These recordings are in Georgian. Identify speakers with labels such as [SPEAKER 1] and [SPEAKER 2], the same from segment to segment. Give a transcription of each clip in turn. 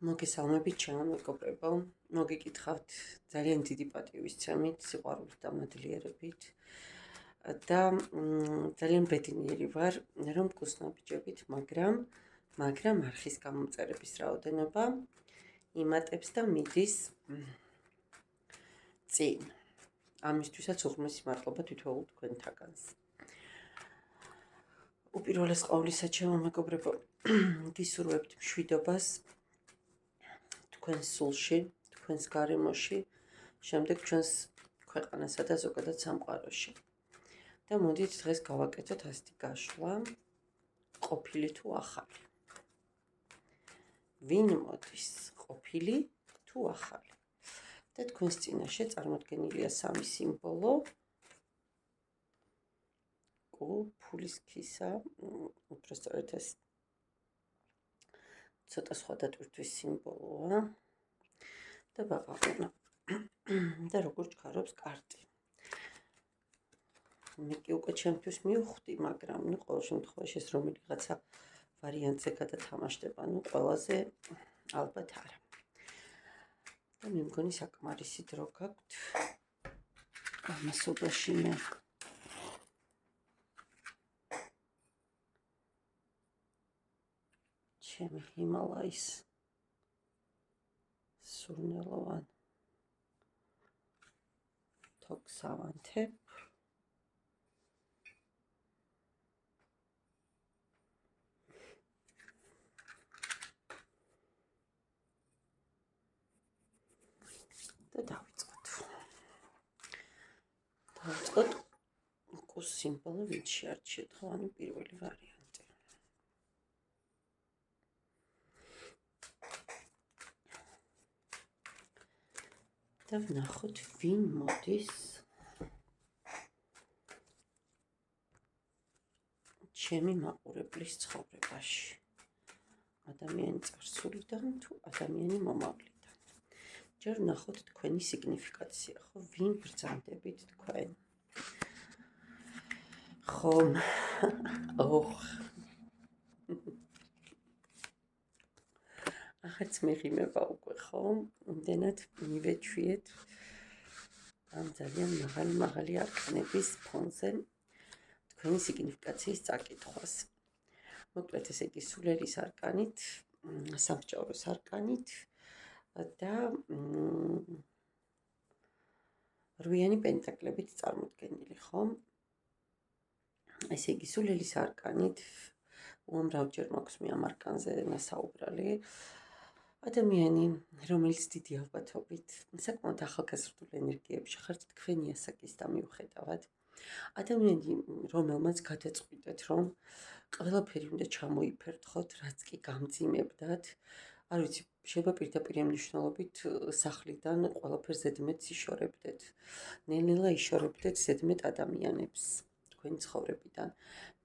[SPEAKER 1] მოგესალმებით ჩემო მეგობრებო, მოგეკითხავთ ძალიან დიდი პატივისცემით, სიყვარულით და მადლიერებით და ძალიან ბედნიერი ვარ, რომ გგუსნაბიჯებით, მაგრამ არხის გამომწერების რაოდენობა იმატებს და მიდის წინ. ამისთვისაც უღრმესი მადლობა თითოეულ თქვენთაგანს. უპირველეს ყოვლისა, ჩემო მეგობრებო, გისურვებთ მშვიდობას თქვენს სულში, თქვენს გარემოში, შემდეგ ჩვენს ქვეყანასა და ზოგადად სამყაროში. და მოდით დღეს გავაკეთოთ ასეთი გაშლა, ყოფილი თუ ახალი. ვინ მოდის, ყოფილი თუ ახალი? და თქვენს წინაშე წარმოდგენილია სამი სიმბოლო. ფულის ქისა, უბრალოდ ეს ცოტა სხვადასხვა სიმბოლოა და ბაყაყუნა. და როგორ ჩქარობს კარტი. მე კი უკვე ჩემთვის მივხვდი, მაგრამ ყოველ შემთხვევაში ეს რომელიღაცა ვარიანტზე გადათამაშდება, ყველაზე ალბათ არა. და მე მგონი საკმარისი დრო გაქვთ ამასობაში მე ჩემი ჰიმალაის სურნელოვან თოქს ავანთებ. და დავიწყოთ. კუს სიმბოლო ვინც შეარჩიეთ, ხო, ანუ პირველი ვარიანტი. და ვნახოთ ვინ მოდის ჩემი მაყურებლის ცხოვრებაში. ადამიანი წარსულიდან თუ ადამიანი მომავლიდან. ჯერ ვნახოთ თქვენი სიგნიფიკაცია, ხო, ვინ ბრძანდებით თქვენ? ხომ? ახაც მეღიმება უკვე, ხო? იმდენად მივეჩვიეთ ამ ძალიან მაღალი არკანების ფონზე თქვენი სიგნიფიკაციის წაკითხვას. მოკლედ ესე იგი სულელის არკანით, სამსჯავროს არკანით და რვიანი პენტაკლებით წარმოდგენილი, ხო? ესე იგი სულელის არკანით უამრავჯერ მაქვს მე ამ არკანზე ნასაუბრალი. ადამიანი, რომელიც დიდი ალბათობით საკმაოდ ახალგაზრდულ ენერგიებში ხართ, თქვენი ასაკის და მიუხედავად. ადამიანი, რომელმაც გადაწყვიტეთ, რომ ყველაფერი უნდა ჩამოიფერთხოთ, რაც კი გამძიმებდათ. არ ვიცი, შეიძლება პირდაპირ მნიშვნელობით სახლიდან ყველაფერს ზედმეტ იშორებდეთ. ნელ-ნელა იშორებდეთ ზედმეტ ადამიანებს თქვენი ცხოვრებიდან.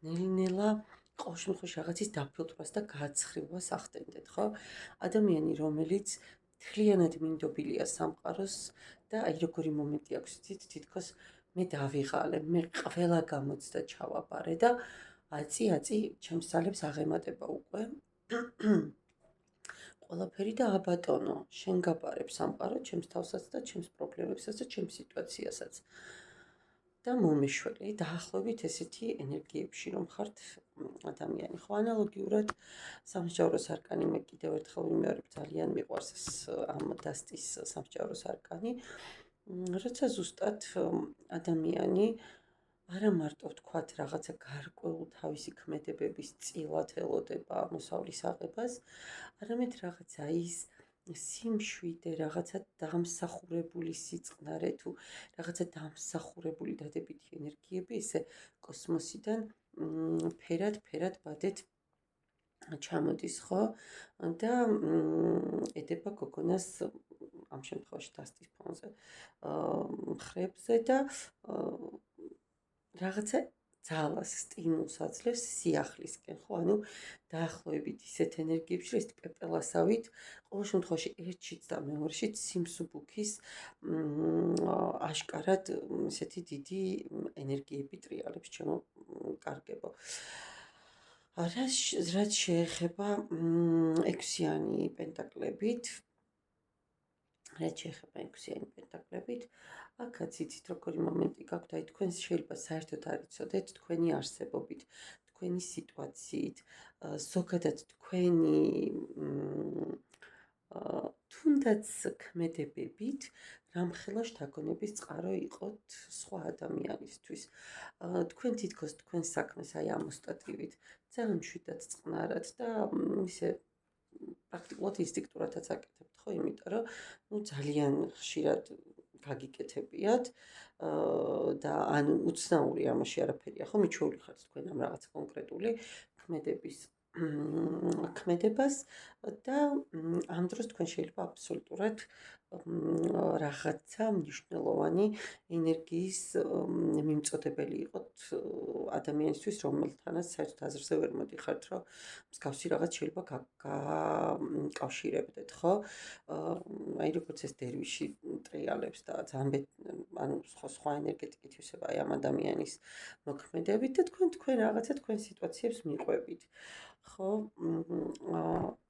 [SPEAKER 1] ნელ-ნელა ყოველ შემთხვევაში რაღაცის დაფილტვას და გააცხრილვას ახდენდეთ, ხო? ადამიანი, რომელიც მთლიანად მინდობილია სამყაროს და აი როგორი მომენტი აქვს, თითქოს მე დავიღალე, მე ყველა გამოცდა ჩავაბარე და აწი ჩემს ძალებს აღემატება უკვე. ყველაფერი და აბატონო, შენ გაბარებ სამყარო, ჩემს თავსაც და ჩემს პრობლემებსაც და ჩემს სიტუაციასაც. და მომეშველი, დაახლოებით ესეთი ენერგიებში რომ ხართ ადამიანი. ხო, ანალოგიურად სამსჯავროს არკანი მე კიდევ ერთხელ ვიმეორებ, ძალიან მიყვარს ამ დასტის სამსჯავროს არკანი, როცა ზუსტად ადამიანი არა მარტო ვთქვათ რაღაცა გარკვეულ თავისი ქმედებების წილად ელოდება მოსავლის აღებას, არამედ რაღაცა ის სიმშვიდე, რაღაცა დამსახურებული სიწყნარე თუ რაღაცა დამსახურებული დადებითი ენერგიები ესე კოსმოსიდან ფერად ბადეთ ჩამოდის, ხო? და ედება გოგონას ამ შემთხვევაში დასტის ფონზე მხრებზე და რაღაცა ძალას, სტიმულს აძლევს სიახლისკენ, ხო? ანუ დაახლოებით ისეთ ენერგიებში, ეს პეპელასავით, ყოველ შემთხვევაში ერთშიც და მეორეშიც სიმსუბუქის აშკარად ესეთი დიდი ენერგიები ტრიალებს ჩემო კარგებო. რაც შეეხება 6-იანი პენტაკლებით, აქაც იცით როგორი მომენტი გაქვთ, აი თქვენ შეიძლება საერთოდ არ იცოდეთ თქვენი არსებობით, თქვენი სიტუაციით, ზოგადად თქვენი თუნდაც ქმედებებით, რამხელა შთაგონების წყარო იყოთ სხვა ადამიანისთვის. თქვენ თითქოს თქვენ საქმეს აი ამოსტატივით ძალიან მშვიდად წყნარად და ისე პრაქტიკულად ინსტინქტურადაც აკეთებთ, ხო, იმიტომ რომ ძალიან ხშირად გაგიკეთებიათ და ანუ უცნაური ამაში არაფერია, ხო, მიჩვეული ხართ თქვენ ამ რაღაც კონკრეტული ქმედების ქმედებას და ამ დროს თქვენ შეიძლება აბსოლუტურად რაღაცა მნიშვნელოვანი ენერგიის მიმწოდებელი იყოთ ადამიანისთვის, რომელთანაც საერთოდ აზრზე ვერ მოდიხართ, რომ მსგავსი რაღაც შეიძლება გაკავშირებდეთ, ხო? აი როგორც ეს დერვიში ტრიალებს და ძალიან ანუ სხვა ენერგეტიკით ისე აი ამ ადამიანის მოქმედებით და თქვენ რაღაცა თქვენ სიტუაციებს მიყვებით. ხო,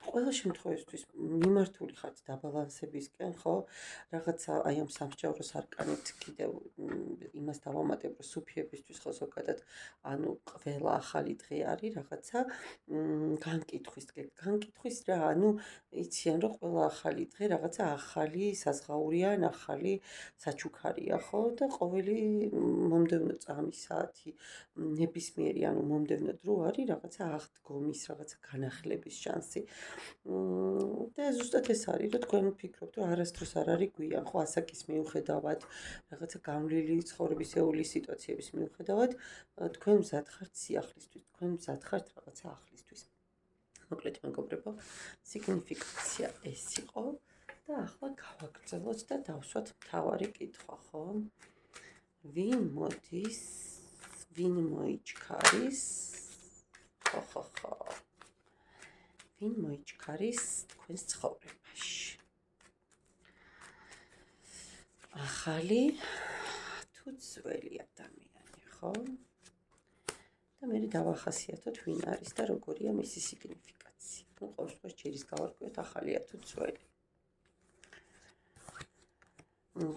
[SPEAKER 1] ყველა შემთხვევისთვის მიმართული ხართ დაბალანსებისკენ, ხო? რაღაცა აი ამ სამსჯავროს არკანით კიდევ იმას დავამატებ, რომ სუფიებისთვის ხო ზოგადად ანუ ყველა ახალი დღე არის რაღაცა განკითხვის რა, ანუ იციან რომ ყველა ახალი დღე რაღაცა ახალი საზღაურია, ახალი საჩუქარია, ხო? და ყოველი მომდევნო წამი, საათი, ნებისმიერი ანუ მომდევნო დრო არის რაღაცა აღდგომის, რაღაცა განახლების შანსი. და ზუსტად ეს არის, რომ თქვენ ვფიქრობთ, რომ არასდროს არ არის გვიან, ხო, ასაკის მიუხედავად, რაღაცა გამვლელი ცხოვრებისეული სიტუაციების მიუხედავად, თქვენ მზად ხართ სიახლისთვის, თქვენ მზად ხართ რაღაცა ახლისთვის. მოკლედ, მეგობრებო, სიგნიფიკაცია ეს იყო და ახლა გავაგრძელოთ და დავსვათ მთავარი კითხვა, ხო? ვინ მოდის, ვინ მოიჩქარის? ხო. ვინ მოიჩქარის თქვენს ცხოვრებაში? ახალი თუ ძველი ადამიანი, ხო? და მე დავახასიათოთ ვინ არის და როგორია მისი სიგნიფიკაცია. ნუ ყოველ შემთხვევაში ჯერის გავარკვიოთ ახალია თუ ძველი.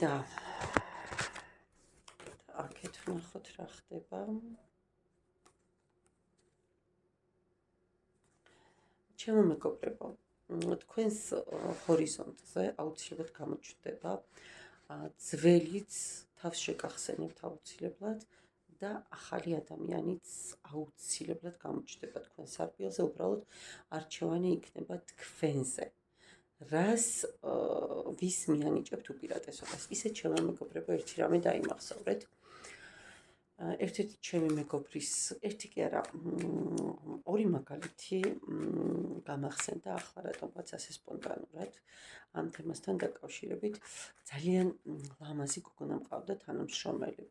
[SPEAKER 1] და აქეთ ვნახოთ რა ხდება. ჩემო მეგობრებო, თქვენს ჰორიზონტზე აუცილებლად გამოჩნდება ძველიც თავს შეგახსენებთ აუცილებლად და ახალი ადამიანიც აუცილებლად გამოჩნდება თქვენ სარბიელზე, უბრალოდ არჩევანი იქნება თქვენზე. რას ვის მიანიჭებთ უპირატესობას? ისე ჩემო მეგობრებო, ერთი რამე დაიმახსოვრეთ. ერთ-ერთი ჩემი მეგობრის, ერთი კი არა, ორი მაგალითი გამახსენდა ახლა რატომაც ასე სპონტანურად ამ თემასთან დაკავშირებით. ძალიან ლამაზი გოგონა მყავდა თანამშრომელი.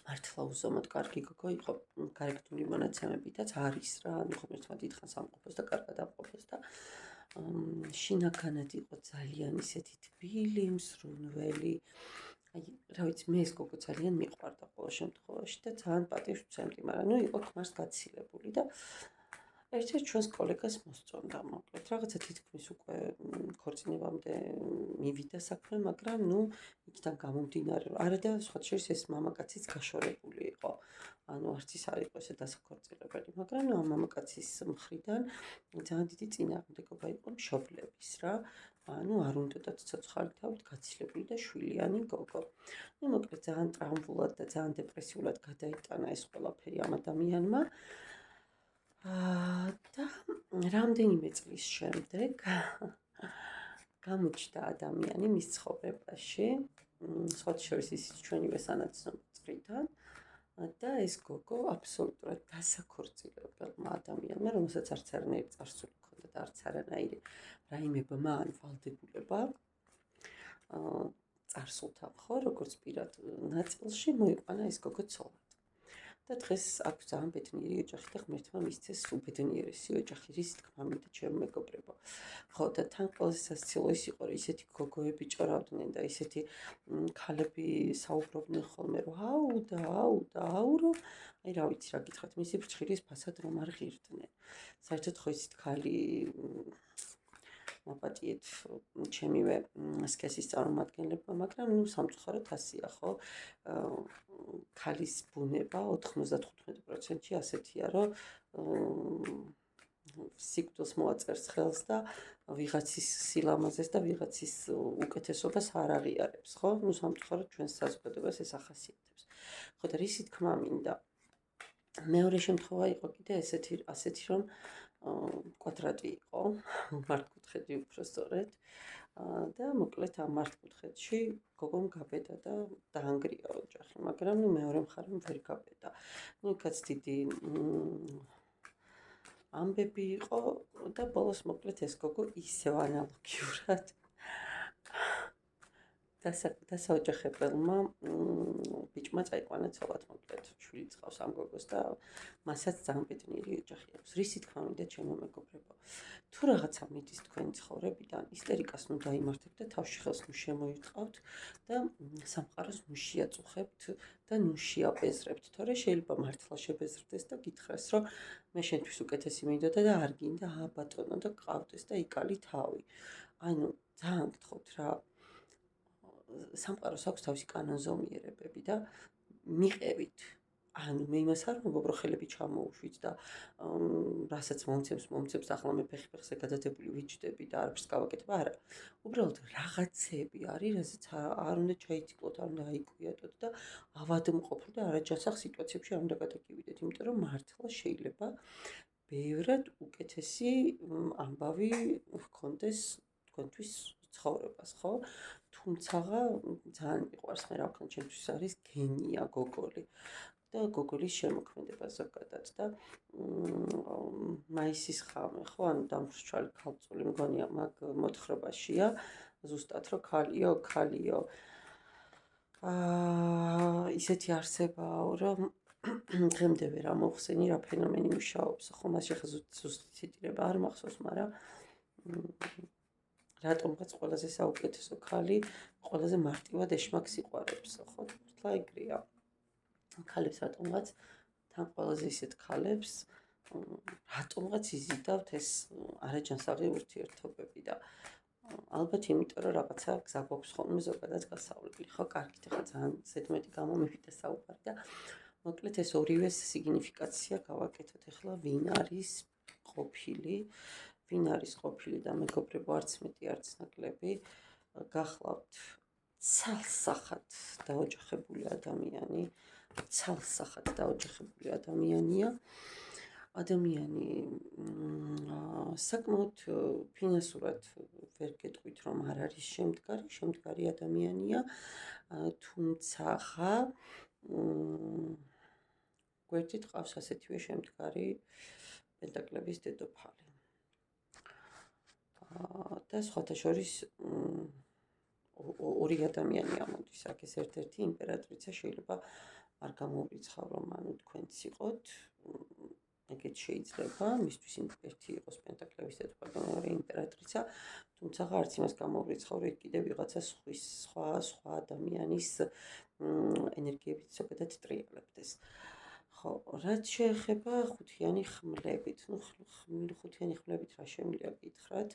[SPEAKER 1] მართლა უზომოდ კარგი გოგო იყო, გარეგნული მონაცემებითაც არის რა, ანუ ხომ ერთმა დიდხანს ამყოფოს და კარგად ამყოფოს და შინაგანად იყო ძალიან ისეთი თბილი, მსრუნველი. აი, რა ვიცი, მე ეს გოგო ძალიან მიყვარდა ყოველ შემთხვევაში და ძალიან პატივს ვცემდი, მაგრამ ნუ იყო ქმარს გაცილებული და ერთ-ერთ ჩვენს კოლეგას მოსწონდა, მოკლედ, რაღაცა თითქმის უკვე ქორწინებამდე მივიდა საქმე, მაგრამ ნუ იქიდან გამომდინარე, არა და სხვა შორის ეს მამაკაციც გაშორებული იყო. ანუ არც ის არ იყო ესე დასაქორწინებელი, მაგრამ ნუ ამ მამაკაცის მხრიდან ძალიან დიდი წინააღმდეგობა იყო მშობლების რა. ანუ არ უნდათ ცოცხალი თავით გაცილებული და შვილიანი გოგო. ნუ მოკლედ ძალიან ტრაუმულად და ძალიან დეპრესიულად გადაიტანა ეს ყველაფერი ამ ადამიანმა. და რამდენიმე წლის შემდეგ გამოჩნდა ადამიანი მის ცხოვრებაში, სხვა შორის ისიც ჩვენივე სანაცნობ წრიდან და ეს გოგო აბსოლუტურად დასაქორწინებელმა ადამიანმა, რომელსაც არც არანაირი წარსული ჰქონდა და არც არანაირი რაიმე ბმა ან ვალდებულება წარსულთან, ხო, როგორც პირად ნაწილში მოიყვანა ეს გოგო ცოლად. და დღეს აქვს ძალიან ბედნიერი ოჯახი და ღმერთმა მისცეს უბედნიერესი ოჯახი, რის თქმა მინდა ჩემო მეგობრებო. ხო და თან ყველაზე სასაცილო ის იყო, რომ ისეთი გოგოები ჭორავდნენ და ისეთი ქალები საუბრობდნენ ხოლმე, რომ აუ, რომ აი რა ვიცი რა გითხრათ, მისი ფრჩხილის ფასად რომ არ ღირდნენ. საერთოდ ხო ისეთ ქალი მაპატიეთ ჩემივე სქესის წარმომადგენლებმა, მაგრამ სამწუხაროდ ასეა, ხო? ქალის ბუნება 95%-ში ასეთია, რომ სიკვდილს მოაწერს ხელს და ვიღაცის სილამაზეს და ვიღაცის უკეთესობას არ აღიარებს, ხო? სამწუხაროდ ჩვენს საზოგადოებას ეს ახასიათებს. ხო და რისი თქმა მინდა. მეორე შემთხვევა იყო კიდე ასეთი, რომ კვადრატი იყო, მართკუთხედი უფრო სწორედ და მოკლედ ამ მართკუთხედში გოგომ გაბედა და დაანგრია ოჯახი, მაგრამ მეორე მხარემ ვერ გაბედა. იქაც დიდი ამბები იყო და ბოლოს მოკლედ ეს გოგო ისევ ანალოგიურად დასაოჯახებელმა ბიჭმა წაიყვანა ცოლად, მოკლედ შვილი წავს ამ გოგოს და მასაც ძალიან ბედნიერი ოჯახი აქვს. რისი თქმა მინდა ჩემო მეგობრებო, თუ რაღაცა მიდის თქვენი ცხოვრებიდან, ისტერიკას დაიმართებთ და თავში ხელს შემოიწყავთ და სამყაროს შეაწუხებთ და შეაპეზრებთ, თორე შეიძლება მართლა შებეზრდეს და გითხრას, რომ მე შენთვის უკეთესი მინდოდა და არ გინდა ბატონო და გყავდეს და იკალი თავი. ანუ ძალიან გთხოვთ რა, სამყაროს აქვს თავისი კანონზომიერებები და მიყევით. ანუ მე იმას არ ვამბობ, რომ ხელები ჩამოუშვით და რასაც მომცემს ახლა მე ფეხზე გადადებული ვიჯდები და არაფერს გავაკეთებ, არა. უბრალოდ რაღაცები არის, რასაც არ უნდა ჩაიციკლოთ, არ უნდა აიკვიატოთ და ავადმყოფ და არაჯანსაღ სიტუაციებში არ უნდა გადაგივიდეთ, იმიტომ რომ მართლა შეიძლება ბევრად უკეთესი ამბავი გქონდეს თქვენთვის ცხოვრებას, ხო? თუმცა ძალიან მიყვარს მე რა ვქნა, ჩემთვის არის გენია გოგოლი და გოგოლის შემოქმედება ზოგადად და მაისის ხამე, ხო, ანუ დამრჩვალი ქალწული მგონია მაგ მოთხრობაშია, ზუსტად რომ ქალიო ისეთი არსებაა, რომ დღემდე ვერ ამოვხსენი რა ფენომენი მუშაობს, ხო, მას ახლა ზუსტ ციტირება არ მახსოვს, მაგრამ რატომღაც ყველაზე საუკეთესო ქალი ყველაზე მარტივად ეშმაკს იყვარებს, ხო? მართლა ეგრეა. ქალებს რატომღაც თან ყველაზე ისეთ ქალებს რატომღაც იზიდავთ ეს არაჯანსაღი ურთიერთობები და ალბათ იმიტომ რომ რაღაცა გზა გვაქვს ხოლმე ზოგადად გასავლელი, ხო? კარგით, ახლა ძალიან ზედმეტი გამომივიდა საუბარი და მოკლედ ეს ორივეს სიგნიფიკაცია გავაკეთოთ. ახლა ვინ არის ყოფილი და მეგობრებო, არც მეტი, არც ნაკლები, გახლავთ ცალსახად დაოჯახებული ადამიანი, ადამიანი საკმაოდ ფინანსურად ვერ გეტყვით, რომ არ არის შემდგარი ადამიანია, თუმცა გვერდით ყავს ასეთივე შემდგარი პენტაკლების დედოფალი. და სხვათა შორის ორი ადამიანი ამოდის, აქ ეს ერთ-ერთი იმპერატრიცა შეიძლება არ გამოვრიცხავ, რომ ანუ თქვენც იყოთ, ეგეც შეიძლება, მისთვის ერთი იყოს პენტაკლების დედოფალი და მეორე იმპერატრიცა, თუმცა არც იმას გამოვრიცხავ, რომ კიდევ ვიღაცა სხვა ადამიანის ენერგიებით ზოგადად ტრიალებდეს. ხო, რაც შეეხება ხუთიანი ხმლებით, ხუთიანი ხმლებით რა შემიძლია გითხრათ,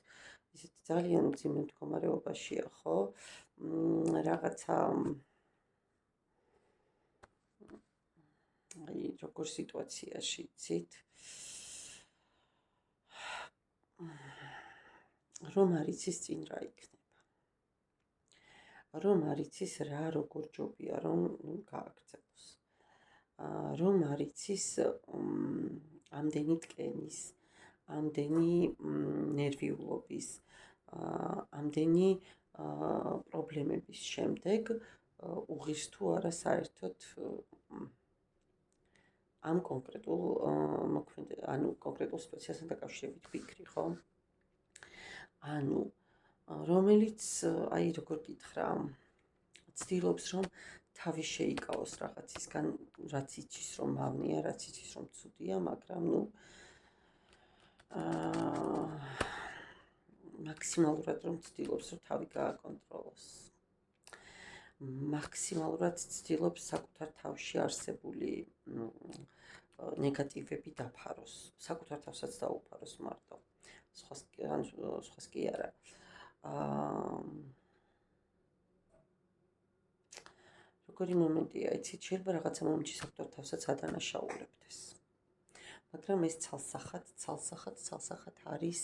[SPEAKER 1] ისეთი ძალიან მძიმე მდგომარეობაშია, ხო? რაღაცა აი როგორ სიტუაციაში იცით, რომ არ იცის წინ რა იქნება, რომ არ იცის რა როგორ ჯობია რომ გააგრძელოს, რომ არ იცის ამდენი ტკენის, ამდენი ნერვიულობის, ამდენი პრობლემების შემდეგ უღირს თუ არა საერთოდ ამ კონკრეტულ სიტუაციასთან დაკავშირებით ვიქრი, ხო? ანუ რომელიც, აი როგორ გითხრა, ცდილობს რომ თავი შეიკავოს რაღაცისგან, რაც იცის რომ მავნია, რაც იცის რომ ცუდია, მაგრამ მაქსიმალურად რომ ცდილობს რომ თავი გააკონტროლოს. მაქსიმალურად ცდილობს საკუთარ თავში არსებული ნეგატივები დაფაროს, საკუთარ თავსაც დაუფაროს მარტო. სხვას კი არა. როგორი მომენტია, იცით, შეიძლება რაღაცა მომენტში საკუთარ თავსაც ადანაშაულებდეს. მაგრამ ეს ცალსახად არის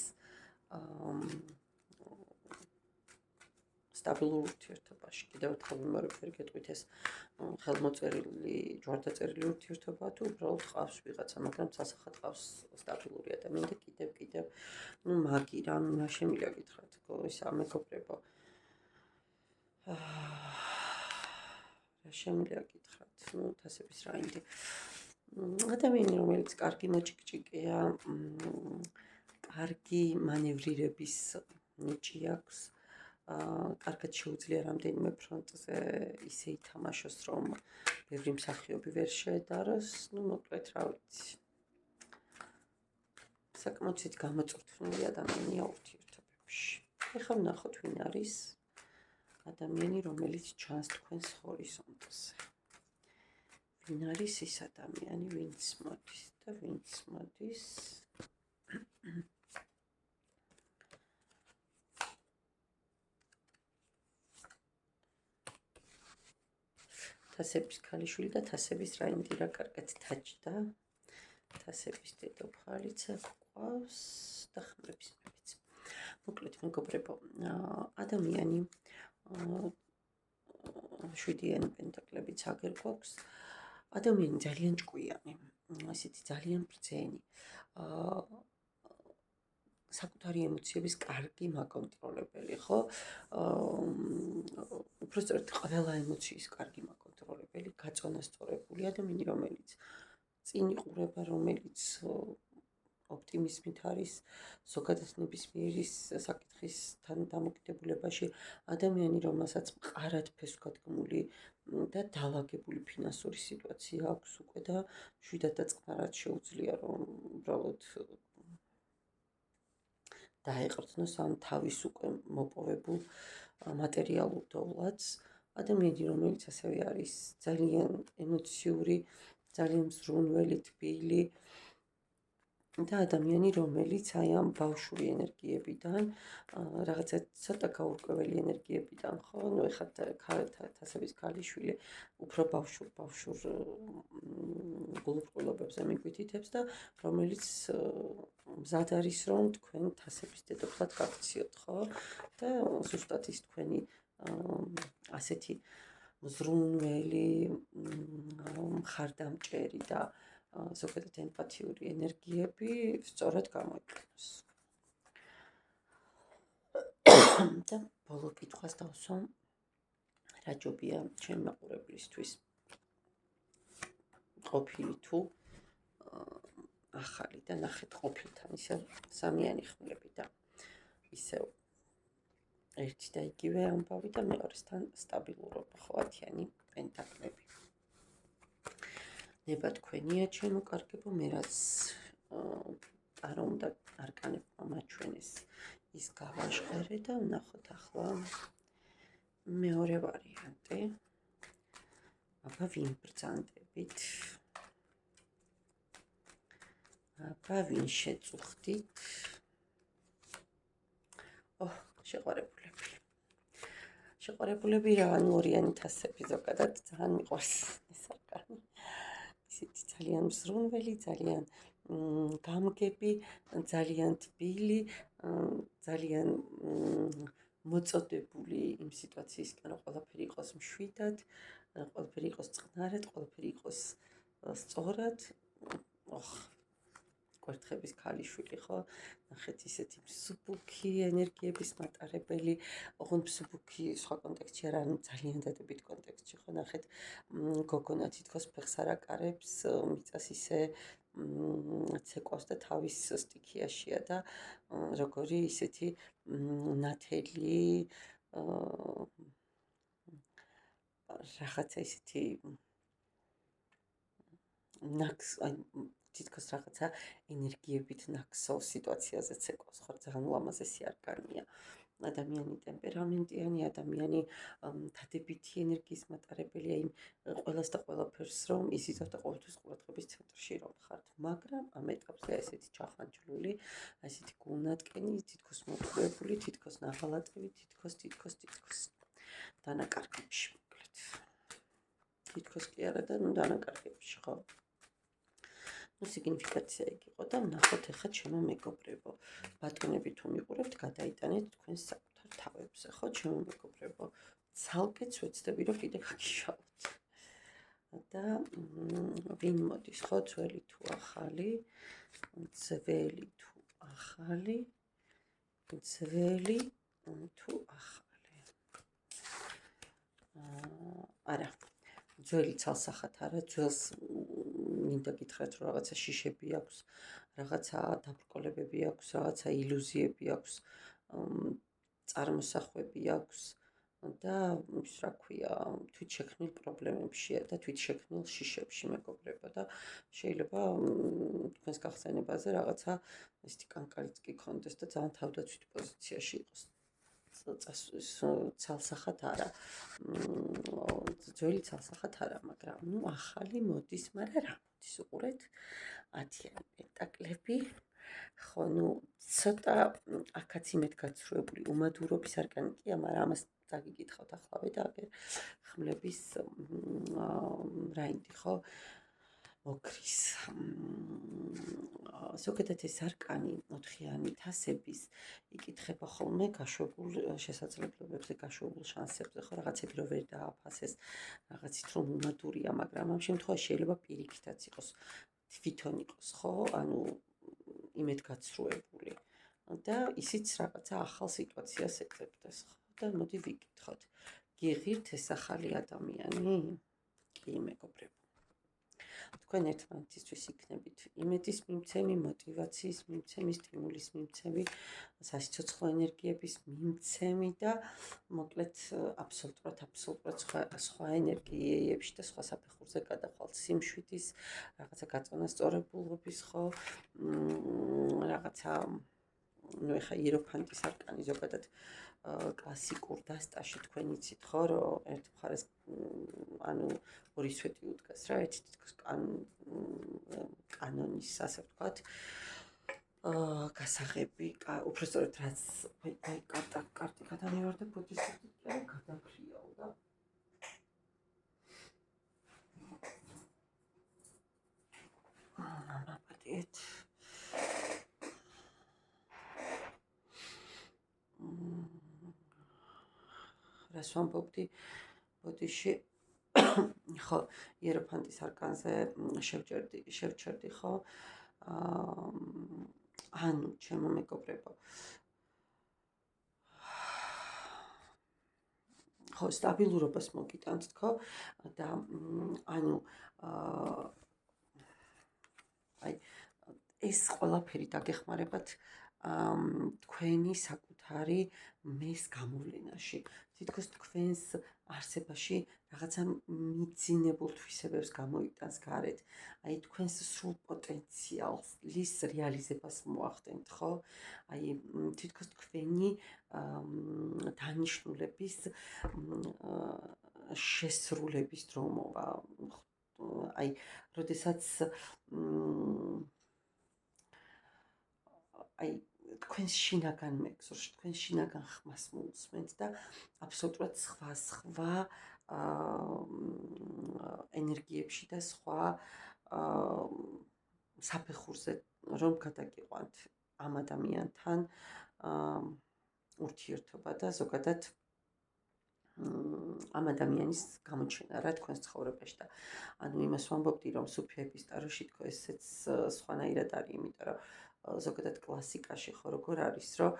[SPEAKER 1] სტაბილურ ურთიერთობაში. კიდევ ერთხელ ვიმეორებ, ვერ გეტყვით ეს ხელმოწერილი, ჯვარდაწერილი ურთიერთობაა თუ უბრალოდ ყავს ვიღაცა, მაგრამ ცალსახად ყავს სტაბილური ადამიანი და კიდევ მაგი რა შემიძლია გითხრათ, ისა მეგობრებო. რა შემიძლია გითხრათ, თასების რაინდი. ადამიანი, რომელიც კარგი მოჭიკჭიკია, კარგი მანევრირების ნიჭი აქვს, კარგად შეუძლია რამდენიმე ფრონტზე ისე ითამაშოს, რომ ბევრი მსახიობი ვერ შეედაროს, მოკლედ რა ვიცი. საკმაოდ გამოწვრთნილი ადამიანია ურთიერთობებში. ეხლა ვნახოთ, ვინ არის ადამიანი, რომელიც ჩანს თქვენს ჰორიზონტზე. ვინ არის ის ადამიანი, ვინც მოდის და ვინც მოდის. თასების ქალიშვილი და თასების რაინდი რა კარგად თაჯდა. თასების დედოფალიც ყავს და ხმების მეფეც. მოკლედ მეგობრებო, ადამიანი შვიდიანი პენტაკლებიც აგერ გვაქვს. ადამიანი ძალიან ჭკვიანი, ასეთი ძალიან ბრძენი. საკუთარი ემოციების კარგი მაკონტროლებელი, ხო? უბრალოდ ყველა ემოციის კარგი მაკონტროლებელი, გაწონასწორებული ადამიანი, რომელიც წინ იყურება, რომელიც ოპტიმიზმით არის ზოგადად ნებისმიერი საკითხისთან დამოკიდებულებაში, ადამიანი, რომელსაც მყარად ფესვგადგმული და დაალაგებული ფინანსური სიტუაცია აქვს უკვე და შვიდად და წყნარად შეუძლია რომ უბრალოდ დაეყრდნოს ამ თავის უკვე მოპოვებულ მატერიალურ დოვლადს. ადამიანი, რომელიც ასევე არის ძალიან ემოციური, ძალიან მზრუნველი, თბილი და ადამიანი, რომელიც აი ამ ბავშვური ენერგიებიდან, რაღაცა ცოტა გაურკვეველი ენერგიებიდან, ხო, ეხლა თასების ქალიშვილი უფრო ბავშვურ გულუბრყვილობებზე მიგვითითებს და რომელიც მზად არის რომ თქვენ თასების დედოფლად გაქციოთ, ხო? და ზუსტად ის თქვენი ასეთი მზრუნველი, მხარდამჭერი და ზოგადად ემპათიური ენერგიები სწორად გამოიყენოს. და ბოლო კითხვას დავსვამ, რა ჯობია ჩემი მაყურებლისთვის ყოფილი თუ ახალი და ნახეთ ყოფილთან ისევ სამიანი ხმლები და ისევ ერთი და იგივე ამბავი და მეორესთან სტაბილურობა, ხო, 10-იანი პენტაკლები. ნება თქვენია ჩემო კარგებო, მე რაც არა უნდა არკანებმა მაჩვენეს ის გავაჟღერე და ვნახოთ ახლა მეორე ვარიანტი. აბა ვინ ბრძანდებით? აბა ვინ შეწუხდით? შეყვარებულები რა, ორიანი თასები ზოგადად ძალიან მიყვარს ეს არკანი. ისეთი ძალიან მზრუნველი, ძალიან გამგები, ძალიან თბილი, ძალიან მოწოდებული იმ სიტუაციისგან, რომ ყველაფერი იყოს მშვიდად, ყველაფერი იყოს წყნარად, ყველაფერი იყოს სწორად. კვერთხების ქალიშვილი, ხო? ნახეთ ისეთი მსუბუქი ენერგიების მატარებელი, ოღონდ მსუბუქი სხვა კონტექსტში არა, ძალიან დადებით კონტექსტში, ხო? ნახეთ გოგონა თითქოს ფეხს არ აკარებს, მიწას ისე ცეკვავს და თავის სტიქიაშია და როგორი ისეთი ნათელი რაღაცა ისეთი თითქოს რაღაცა ენერგიებით ნაქსოვ სიტუაციაზეც ეკოს, ხო, ძალიან ულამაზესი არკანია. ადამიანი ტემპერამენტიანი, ადამიანი დადებითი ენერგიის მატარებელია, იმ ყველას და ყველაფერს რომ იზიდავ და ყოველთვის ყურადღების ცენტრში რომ ხართ, მაგრამ ამ ეტაპზე ესეთი ჩახანჩლული, ესეთი გულნატკენი, თითქოს მოტყუებული, თითქოს ნაღალატევი, თითქოს დანაკარგებში მოკლედ. თითქოს კი არა და დანაკარგებში, ხო? სიგნიფიკაცია იქ იყო და ვნახოთ ახლა ჩემო მეგობრებო, ბატონები თუ მიყურებთ, გადაიტანეთ თქვენს საკუთარ თავებზე, ხო, ჩემო მეგობრებო, ცალკეც ვეცდები რომ კიდე გაგიშალოთ. და ვინ მოდის, ხო, ძველი თუ ახალი, ძველი თუ ახალი, არა, ძველი ცალსახად არა, ძველს მინდა გითხრათ, რომ რაღაცა შიშები აქვს, რაღაცა დაბრკოლებები აქვს, რაღაცა ილუზიები აქვს, წარმოსახვები აქვს და ის რა ქვია, თვითშექმნილ პრობლემებშია და თვითშექმნილ შიშებში მეგობრებო და შეიძლება თქვენს გახსენებაზე რაღაცა ესეთი კანკალიც კი ქონდეს და ძალიან თავდაცვითი პოზიციაში იყოს. ცალსახად არა, ძველი ცალსახად არა, მაგრამ ახალი მოდის, მაგრამ რა მოდის, უყურეთ, 10-იანი პენტაკლები, ხო, ცოტა აქაც იმედ გაცრუებული უმადურობის არკანი კი, მაგრამ ამას დაგიკითხავთ ახლა და აგერ ხმლების რაინდი, ხო, ოქრის. ზოგადად ეს არკანი 4-იანი თასების იკითხება ხოლმე გაშვებულ შესაძლებლობებზე, გაშვებულ შანსებზე, ხო, რაღაცები რომ ვერ დააფასეს, რაღაცით რომ უმადურია, მაგრამ ამ შემთხვევაში შეიძლება პირიქითაც იყოს, თვითონ იყოს, ხო, ანუ იმედ გაცრუებული და ისიც რაღაცა ახალ სიტუაციას ეძებდეს, ხო, და მოდი ვიკითხოთ. გიღირთ ეს ახალი ადამიანი? კი, მეგობრებო. თქვენ ერთმანეთისთვის იქნებით იმედის მიმცემი, მოტივაციის მიმცემი, სტიმულის მიმცემი, სასიცოცხლო ენერგიების მიმცემი და მოკლედ აბსოლუტურად სხვა ენერგიებში და სხვა საფეხურზე გადახვალთ სიმშვიდის, რაღაცა გაწონასწორებულობის, ხო, რაღაცა ეხა იეროფანტის არკანი ზოგადად კლასიკურ დასტაში თქვენ იცით, ხო, რომ ერთ მხარეს ანუ ორი სვეტი უდგას რა, ერთი თითქოს კანონის, ასე ვთქვათ, გასაღები, უბრალოდ რაც კარტი გადამივარდა ბუდისტური კი არა, გადაფრიალ და მაპატიეთ. რას ვამბობდი ბოდიში? ხო, იეროფანტის არკანზე შევჩერდი, ხო? ანუ, ჩემო მეგობრებო, ხო, სტაბილურობას მოგიტანთ, თქო, და ანუ აი ეს ყველაფერი დაგეხმარებათ თქვენი საკუთარი მეს გამოვლენაში. თითქოს თქვენს არსებაში რაღაცა მიძინებულ თვისებებს გამოიტანს გარეთ. აი თქვენს სრულ პოტენციალის რეალიზებას მოახდენთ, ხო? აი თითქოს თქვენი დანიშნულების შესრულების დრო მოვა. აი, როდესაც აი თქვენს შინაგან მეგზურში, თქვენს შინაგან ხმას მოусმენთ და აბსოლუტურად სხვა ენერგიებში და სხვა საფეხურზე რომ გადაგიყვანთ ამ ადამიანთან ურთიერთობა და ზოგადად ამ ადამიანის გამოჩენა რა თქვენს ცხოვრებაში და ანუ იმას ვამბობდი რომ სუფიების ტაროში თქო ესეც სხვანაირად არის, იმიტომ რომ ზოგადად კლასიკაში ხო როგორ არის, რომ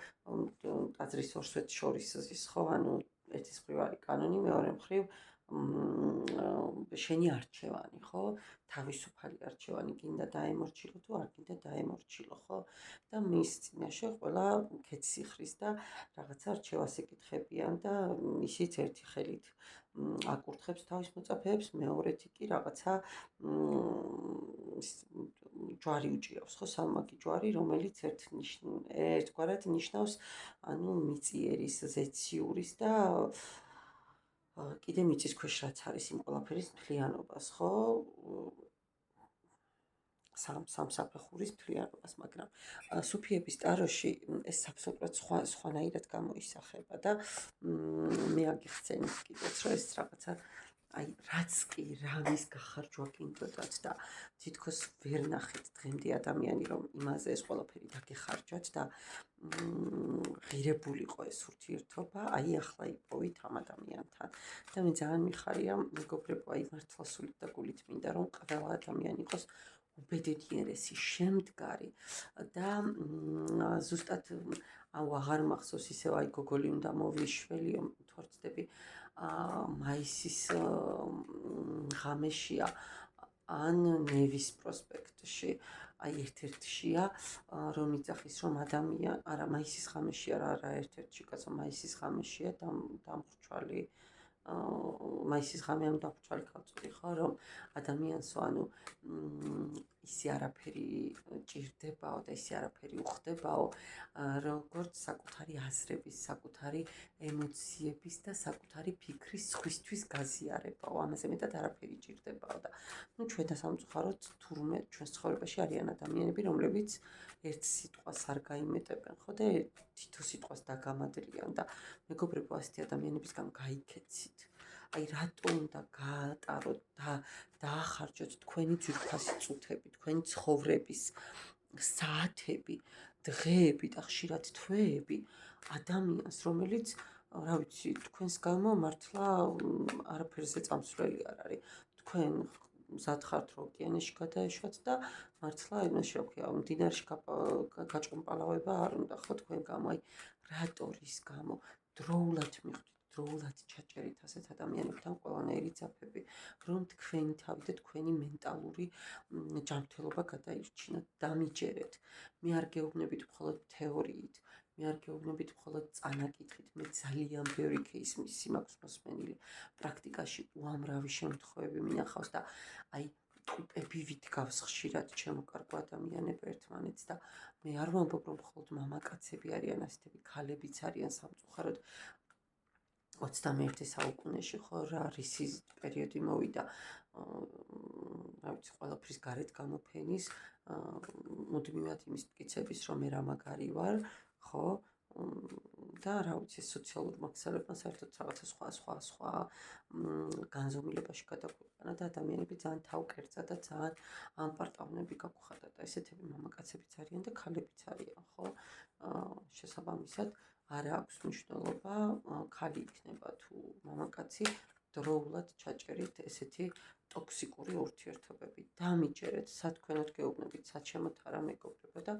[SPEAKER 1] ტაძრის ორ სვეტს შორის ზის, ხო, ანუ ერთის მხრივ არის კანონი, მეორე მხრივ შენი არჩევანი, ხო? თავისუფალი არჩევანი, გინდა დაემორჩილო თუ არ გინდა დაემორჩილო, ხო? და მის წინაშე ყველა ქეციხრის და რაღაცა რჩევას ეკითხებიან და ისიც ერთი ხელით აკურთხებს თავის მოწაფეებს, მეორეთი კი რაღაცა ჯვარი უჭირავს, ხო, სამმაგი ჯვარი, რომელიც ერთგვარად ნიშნავს, ანუ მიწიერის, ზეციური და კიდე მიწის ქვეშ რაც არის იმ ყველაფერის მთლიანობას, ხო? სამსაფეხურის მთლიანობას, მაგრამ სუფიების ტაროში ეს აბსოლუტურად სხვანაირად გამოისახება და მე აგიხსენებ კიდეც, რომ ეს რაღაცა აი რაც კი რამის გახარჯვა გინდოდათ და თითქოს ვერ ნახეთ დღემდე ადამიანი რომ იმაზე ეს ყველაფერი დაგეხარჯათ და ღირებულიყო ეს ურთიერთობა, აი ახლა იპოვით ამ ადამიანთან და მე ძალიან მიხარია მეგობრებო, აი მართლა სულით და გულით მინდა რომ ყველა ადამიანი იყოს უბედნიერესი, შემდგარი და ზუსტად აღარ მახსოვს ისევ აი გოგოლი უნდა მოვიშველიო თუ არ ვცდები მაისის ღამეშია ან ნევის პროსპექტში აი ერთ-ერთშია რომ იცახის რომ არა მაისის ღამეშია არა ერთ-ერთში კაცო მაისის ღამეშია დამხრჩვალი მაისის ღამე ამ დამხრჩვალი ქალწული ხო რომ ადამიანსო ანუ ისე არაფერი ჭირდებაო და ისე არაფერი უხდებაო როგორც საკუთარი აზრების, საკუთარი ემოციების და საკუთარი ფიქრის სხვისთვის გაზიარებაო. ამაზე მეტად არაფერი ჭირდებაო და ნუ ჩვენ და სამწუხაროდ თურმე ჩვენს ცხოვრებაში არიან ადამიანები, რომლებიც ერთ სიტყვას არ გაიმეტებენ, ხო და თითო სიტყვას დაგამადლიან და მეგობრებო ასეთი ადამიანებისგან გაიქეცით. აი რატო უნდა გაატაროთ და დაახარჯოთ თქვენი ძვირფასი წუთები, თქვენი ცხოვრების საათები, დღეები და ხშირად თვეები ადამიანს, რომელიც რა ვიცი, თქვენს გამო მართლა არაფერზე წამსვლელი არ არის. თქვენ მზად ხართ რომ ოკეანეში გადაეშვათ და მართლა იმაში რა ქვია, მდინარეში გაჭყუმპალავება არ უნდა ხო თქვენ გამო, აი რატო რის გამო დროულად მიხვდით დროულად ჩაჭერით ასეთ ადამიანებთან ყველანაირი ძაფები, რომ თქვენი თავი და თქვენი მენტალური ჯანმრთელობა გადაირჩინოთ, დამიჯერეთ. მე არ გეუბნებით მხოლოდ თეორიით, მე არ გეუბნებით მხოლოდ წანაკითხით, მე ძალიან ბევრი кейსი მაქვს მოსმენილი. პრაქტიკაში უამრავი შემთხვევები მინახავს და აი ტყუპები ვიდგავს ხშირად ჩემო კარგო ადამიანებო ერთმანეთს და მე არ ვამბობ რომ მხოლოდ მამაკაცები არიან ასეთები, ქალებიც არიან სამწუხაროდ 21 საუკუნეში ხო რა რისი პერიოდი მოვიდა რა ვიცი ყველაფრის გარეთ გამოფენის მუდმივად იმის მტკიცების რომ მე რა მაგარი ვარ ხო და რა ვიცი სოციალურ მაქსალებმა საერთოდ რაღაცა სხვა განზომილებაში გადაგვიყენა და ადამიანები ძალიან თავკერძა და ძალიან ამპარტავნები გაგვხატა და ესეთები მამაკაცებიც არიან და ქალებიც არიან ხო შესაბამისად არ აქვს მნიშვნელობა ქალი იქნება თუ მამაკაცი დროულად ჩაჭერით ესეთი ტოქსიკური ურთიერთობები დამიჯერეთ სათქვენოდ გეუბნებით საჩემოთ არა მეგობრებო და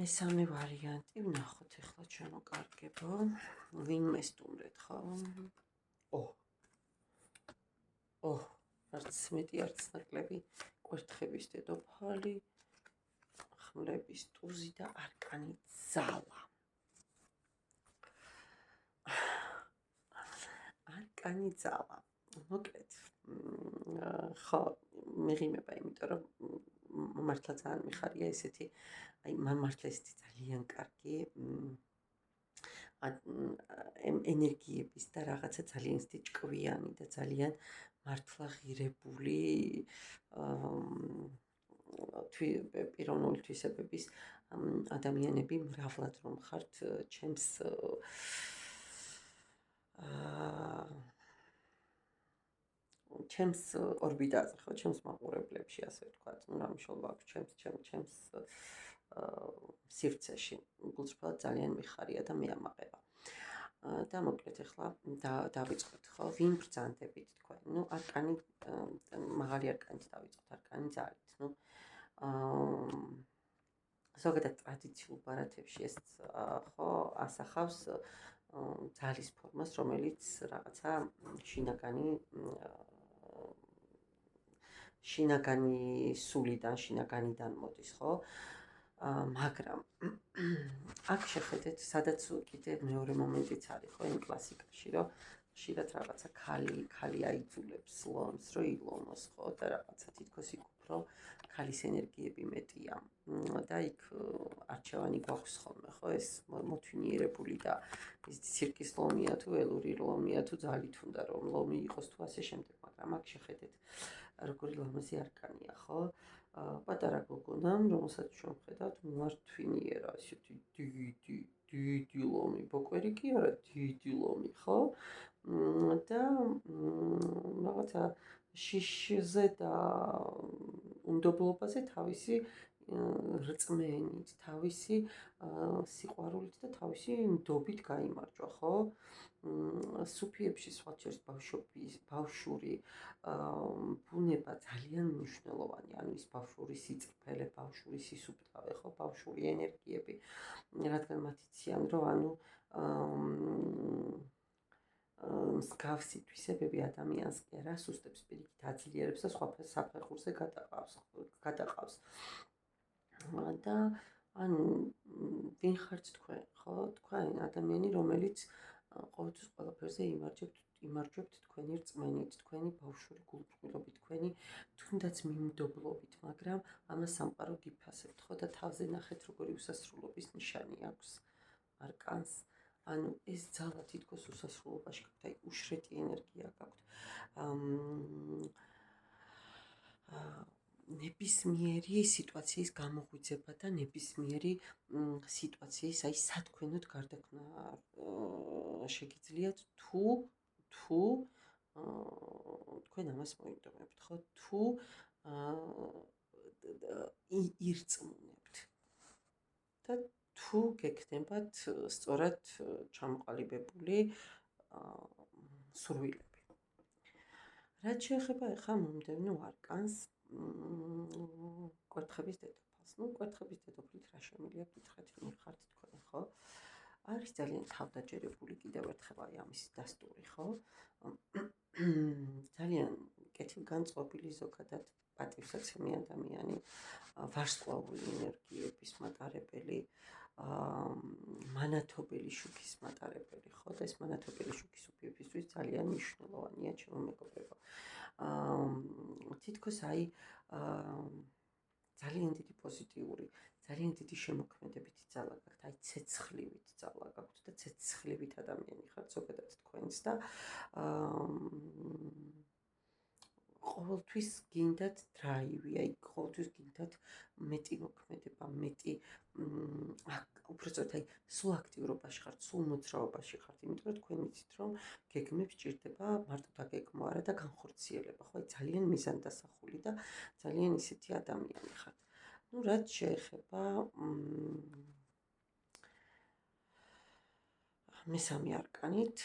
[SPEAKER 1] მესამე ვარიანტი ვნახოთ ახლა ჩემო კარგებო ვინმე სტუმრეთ ხო არც მეტი არც ნაკლები კვერთხების დედოფალი ხმლების ტუზი და არკანი ძალა არკანი ძალა მოკლედ ხო მიღიმება იმიტომ რომ მართლა ძალიან მიხარია ესეთი აი მართლა ესეთი ძალიან კარგი ენერგიების და რაღაცა ძალიან ისეთი ჭკვიანი და ძალიან მართლა ღირებული პიროვნული თვისებების ადამიანები მრავლად რომ ხართ ჩემს ჩემს ორბიტაზე ხო ჩემს მაყურებლებში ასე ვთქვათ რა მნიშვნელობა აქვს ჩემს სივრცეში გულწრფელად ძალიან მიხარია და მეამაყება და მოკლედ ახლა დავიწყოთ ხო ვინ ბრძანდებით თქვენ ნუ არკანი მაღალი არკანით დავიწყოთ არკანი ძალით ნუ ზოგადად ტრადიციულ ბარათებში ეს ხო ასახავს ძალის ფორმას, რომელიც რაღაცა შინაგანი სულიდან, შინაგანიდან მოდის, ხო? მაგრამ აქ შეხედეთ, სადაც კიდე მეორე მომენტიც არის, ხო, იმ კლასიკაში, რომ ხშირად რაღაცა ქალი აიძულებს ლომს, რომ ილომოს, ხო, და რაღაცა თითქოს იქ უფრო ქალის ენერგიები მეტია. და იქ არჩევანი გვაქვს ხოლმე, ხო, ეს მოთვინიერებული და ის ცირკის ლომია თუ ველური ლომია თუ ძალით უნდა რომ ლომი იყოს თუ ასე შემდეგ, მაგრამ აქ შეხედეთ როგორი ლამაზი არკანია, ხო? პატარა გოგონა, რომელსაც ჩვენ ვხედავთ, მართვინიერა, ესეთი დიდი ლომი, ბოკვერი კი არა, დიდი ლომი, ხო? და რაღაცა შიშზე და უნდობლობაზე თავისი რწმენით, თავისი სიყვარულით და თავისი ნდობით გაიმარჯვა, ხო? სუფიებში სხვაჩერს ბავშვური ბუნება ძალიან მნიშვნელოვანია, ანუ ის ბავშვური სიწყფელე, ბავშვური სისუფთავე, ხო, ბავშვური ენერგიები, რადგან მათ იციან, რომ ანუ მსგავსი თვისებები ადამიანს კი არა სუსტებს, პირიქით აძლიერებს და სხვა საფეხურზე გადაყავს. და ანუ ვინ ხართ თქვენ, ხო? თქვენ ადამიანი, რომელიც ყოველთვის ყველაფერზე იმარჯვებთ თქვენი რწმენით, თქვენი ბავშვური გულწრფელობით, თქვენი თუნდაც მიმდობლობით, მაგრამ ამას სამყარო გიფასებთ, ხო? და თავზე ნახეთ, როგორი უსასრულობის ნიშანი აქვს არკანს. ანუ ეს ძალა თითქოს უსასრულობაში გაქვთ, აი უშრეტი ენერგია გაქვთ. ნებისმიერი სიტუაციის გამოღვიძება და ნებისმიერი სიტუაციის, აი სათქვენოდ გარდაქმნა შეგიძლიათ თუ თქვენ ამას მოინდომებთ, ხო? თუ ირწმუნებთ და თუ გექნებათ სწორად ჩამოყალიბებული სურვილები. რაც შეეხება ახლა მომდევნო არკანს, კვერთხების დედოფალს. კვერთხების დედოფლით რა შემიძლია გითხრათ, ვინ ხართ თქვენ, ხო? არის ძალიან თავდაჯერებული კიდევ ერთხელ აი ამის დასტური, ხო? ძალიან კეთილგანწყობილი ზოგადად პატივსაცემი ადამიანი, ვარსკვლავური ენერგიების მატარებელი, მანათობელი შუქის მატარებელი, ხო? და ეს მანათობელი შუქი სუფიებისთვის ძალიან მნიშვნელოვანია, ჩემო მეგობრებო. თითქოს აი ძალიან დიდი პოზიტიური, ძალიან დიდი შემოქმედებითი ძალა გაქვთ, აი ცეცხლივით ძალა გაქვთ და ცეცხლივით ადამიანი ხართ ზოგადად თქვენს და ყოველთვის გინდათ დრაივი, აი ყოველთვის გინდათ მეტი მოქმედება, მეტი უბრალოდ აი სულ აქტიურობაში ხართ, სულ მოძრაობაში ხართ, იმიტომ რომ თქვენ იცით რომ გეგმებს ჭირდება მარტო დაგეგმვა არა და განხორციელება, ხო, აი ძალიან მიზანდასახული და ძალიან ისეთი ადამიანი ხართ. ну რაც შეეხება მესამე არკანით,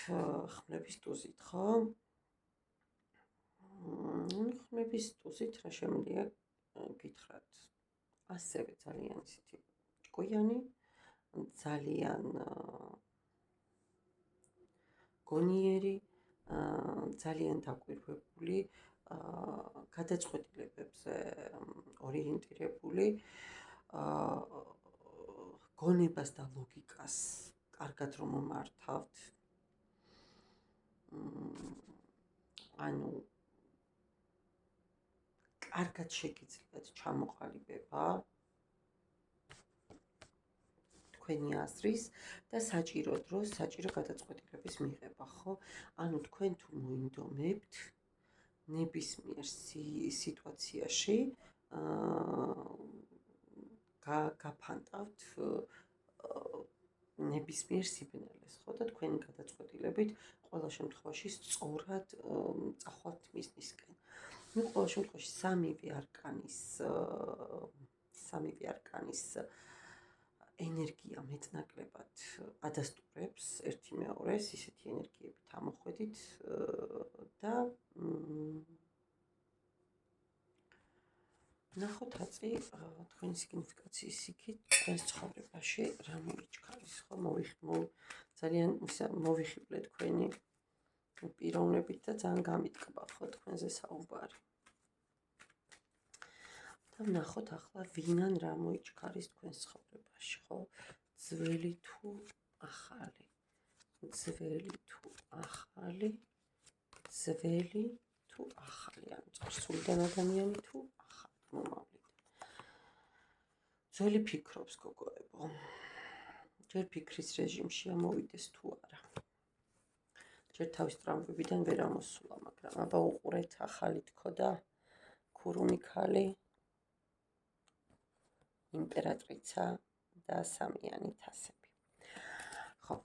[SPEAKER 1] ხმლების ტუზით, ხო? ხმლების ტუზით რა შემიძლია გითხრათ? ასევე ძალიან ისეთი ჭკვიანი, ძალიან გონიერი, ძალიან დაკვირვებული, გადაწყვეტილებებზე ორიენტირებული, გონებას და ლოგიკას კარგად რომ მომართავთ. ანუ კარგად შეგიძლიათ ჩამოყალიბება თქვენი აზრის და საჭირო დროს საჭირო გადაწყვეტილების მიღება, ხო? ანუ თქვენ თუ მოინდომებთ ნებისმიერ სიტუაციაში გაფანტავთ ნებისმიერ სიბნელეს, ხო? და თქვენი გადაწყვეტილებით ყველა შემთხვევაში სწორად წახვალთ მიზნისკენ. ну ყოველ შემთხვევაში სამივე არკანის ენერგია მეტნაკლებად ადასტურებს ერთი მეორეს, ისეთი ენერგიებით ამოხვედით და ნახოთ აწი თქვენი სიგნიფიკაციის იქით თქვენს ცხოვრებაში რა მოიჩქარის, ხო? ძალიან მოვიხიბლე თქვენი პიროვნებით და ძალიან გამიტკბა ხო თქვენზე საუბარი. და ვნახოთ ახლა ვინან რა მოიჩქარის თქვენს ცხოვრებაში, ხო? ძველი თუ ახალი. ძველი თუ ახალი. ძველი თუ ახალი. ანუ წარსულიდან ადამიანი თუ ახალი მომავლიდან. ძველი ფიქრობს გოგოებო. ჯერ ფიქრის რეჟიმში ამოვიდეს თუ არა. ჯერ თავის ტრამვებიდან ვერ ამოსულა, მაგრამ აბა უყურეთ ახალი თქო და ქურუმი ქალი, იმპერატრიცა და სამიანი თასები. ხო,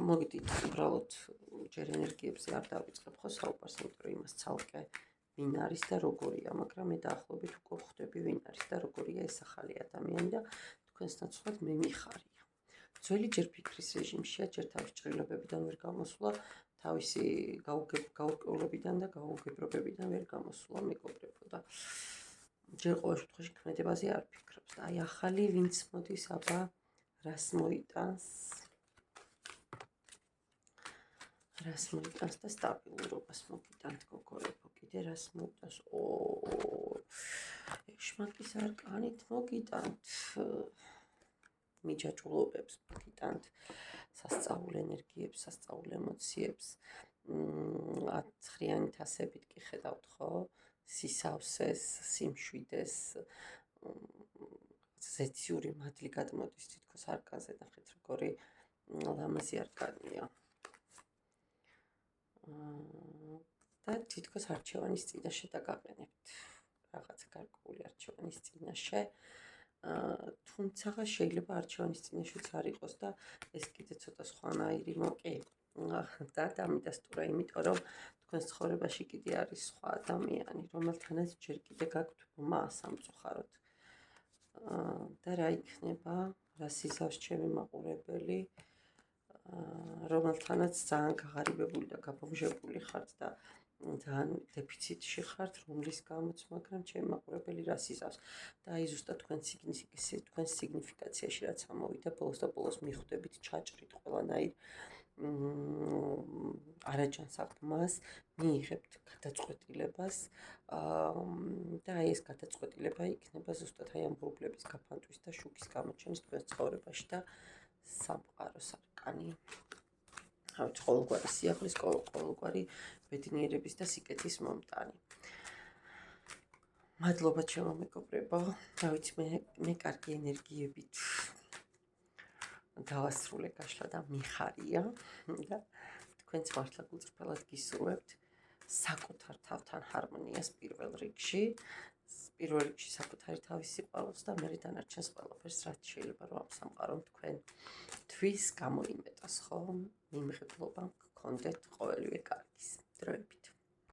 [SPEAKER 1] მოგიდით უბრალოდ ჯერ ენერგიებზე არ დავიწყებ ხო საუბარს, იმიტომ რომ იმას ცალკე ვინ არის და როგორია, მაგრამ მე დაახლოებით უკვე ხვდები ვინ არის და როგორია ეს ახალი ადამიანი და თქვენს ნაცვლად მე მიხარია. ძველი ჯერ ფიქრის რეჟიმშია, ჯერ თავის ჭრილობებიდან ვერ გამოსულა, თავისი გაურკვევლობიდან და გაუგებრობებიდან ვერ გამოსულა მეგობრებო და ჯერ ყოველ შემთხვევაში ქმედებაზე არ ფიქრობს და აი ახალი ვინც მოდის აბა რას მოიტანს და სტაბილურობას მოგიტანთ გოგოებო, კიდე რას მოიტანს? შმაკის არკანით მოგიტანთ მიჯაჭულობებს, მოგიტანთ სასწაულ ენერგიებს, სასწაულ ემოციებს, 10-იანი თასებით კი ხედავთ ხო? სისავსეს, სიმშვიდეს, ზეციური მადლი გადმოდის თითქოს არკანზე, ნახეთ როგორი ლამაზი არკანია. და თითქოს არჩევანის წინაშე დაგაყენებთ. რაღაცა გარკვეული არჩევანის წინაშე. თუმცა შეიძლება არჩევანის წინაშეც არ იყოს და ეს კიდე ცოტა სხვანაირი მოკი და დამიდასტურა, იმიტომ რომ თქვენს ცხოვრებაში კიდე არის სხვა ადამიანი, რომელთანაც ჯერ კიდე გაქვთ მა სამწუხაროდ. და რა იქნება, რა სიზავს ჩემი მაყურებელი, რომელთანაც ძალიან გაღარიბებული და გაბომჟებული ხართ და ძალიან დეფიციტში ხართ, რომლის გამოც, მაგრამ ჩემი მაყურებელი რა სიზავს. და აი ზუსტად თქვენს სიგნიფიკაციაში რაც ამოვიდა, ბოლოს და ბოლოს მიხვდებით ჩაჭრით ყველანაირ არაჯანსაღ მას, მიიღებთ გადაწყვეტილებას და აი ეს გადაწყვეტილება იქნება ზუსტად აი ამ ვურბლების გაფანტვის და შუქის გამოჩენის თქვენს ცხოვრებაში და სამყაროს არკანი. ყოველგვარი სიახლის, ყოველგვარი ბედნიერების და სიკეთის მომტანი. მადლობა ჩემო მეგობრებო, რა ვიცი მე კარგი ენერგიებით დავასრულე გაშლა და მიხარია და თქვენც მართლა გულწრფელად გისურვებთ საკუთარ თავთან ჰარმონიას პირველ რიგში საკუთარი თავის სიყვარულს და მე დანარჩენს ყველაფერს რაც შეიძლება რომ ამ სამყარომ თქვენთვის გამოიმეტოს, ხო? მიმღებლობა გქონდეთ ყოველივე კარგის. დროებით.